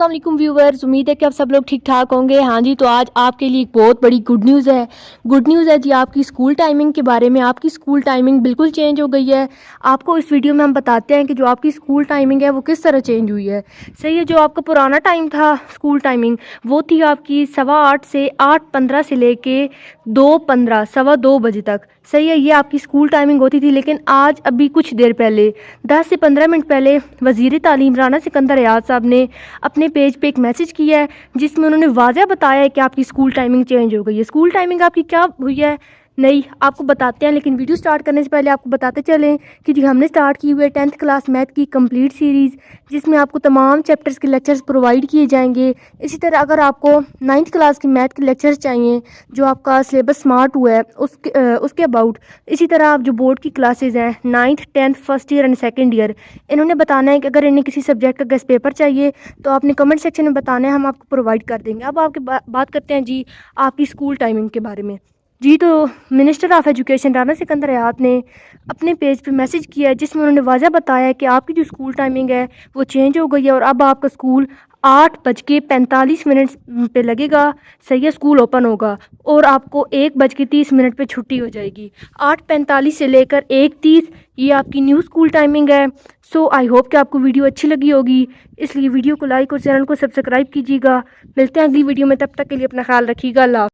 السلام علیکم ویورز، امید ہے کہ آپ سب لوگ ٹھیک ٹھاک ہوں گے۔ ہاں جی، تو آج آپ کے لیے ایک بہت بڑی گڈ نیوز ہے جی آپ کی اسکول ٹائمنگ کے بارے میں۔ آپ کی اسکول ٹائمنگ بالکل چینج ہو گئی ہے۔ آپ کو اس ویڈیو میں ہم بتاتے ہیں کہ جو آپ کی اسکول ٹائمنگ ہے وہ کس طرح چینج ہوئی ہے۔ صحیح ہے، جو آپ کا پرانا ٹائم تھا اسکول ٹائمنگ، وہ تھی آپ کی 8:15 سے 8:15 سے لے کے 2:15 2:15 بجے تک۔ صحیح ہے، یہ آپ کی اسکول ٹائمنگ ہوتی تھی، لیکن آج ابھی کچھ دیر پہلے 10 سے 15 منٹ پہلے وزیر تعلیم رانا سکندر ریاض صاحب نے اپنے پیج پہ ایک میسج کیا ہے، جس میں انہوں نے واضح بتایا ہے کہ آپ کی اسکول ٹائمنگ چینج ہو گئی ہے۔ اسکول ٹائمنگ آپ کی کیا ہوئی ہے نہیں، آپ کو بتاتے ہیں، لیکن ویڈیو سٹارٹ کرنے سے پہلے آپ کو بتاتے چلیں کہ جی ہم نے سٹارٹ کی ہوئی ہے 10th کلاس میتھ کی کمپلیٹ سیریز، جس میں آپ کو تمام چیپٹرز کے لیکچرز پرووائڈ کیے جائیں گے۔ اسی طرح اگر آپ کو 9th کلاس کی میتھ کے لیکچرز چاہیے جو آپ کا سلیبس سمارٹ ہوا ہے اس کے اباؤٹ، اسی طرح آپ جو بورڈ کی کلاسز ہیں 9th 10th first year and second year, انہوں نے بتانا ہے کہ اگر انہیں کسی سبجیکٹ کا گیسٹ پیپر چاہیے تو آپ نے کمنٹ سیکشن میں بتانا ہے، ہم آپ کو پرووائڈ کر دیں گے۔ اب آپ کی بات کرتے ہیں جی آپ کی اسکول ٹائمنگ کے بارے میں۔ جی تو minister of education Rana Sikandar Riaz نے اپنے پیج پہ میسج کیا ہے، جس میں انہوں نے واضح بتایا ہے کہ آپ کی جو اسکول ٹائمنگ ہے وہ چینج ہو گئی ہے، اور اب آپ کا اسکول 8:45 پہ لگے گا۔ صحیح ہے، اسکول اوپن ہوگا اور آپ کو 1:30 پہ چھٹی ہو جائے گی۔ 8:45 سے لے کر 1:30 یہ آپ کی نیو اسکول ٹائمنگ ہے۔ سو آئی ہوپ کہ آپ کو ویڈیو اچھی لگی ہوگی، اس لیے ویڈیو کو لائک اور چینل کو سبسکرائب کیجیے گا۔ ملتے ہیں اگلی ویڈیو میں، تب تک کے لیے اپنا خیال رکھیے گا۔ اللہ حافظ۔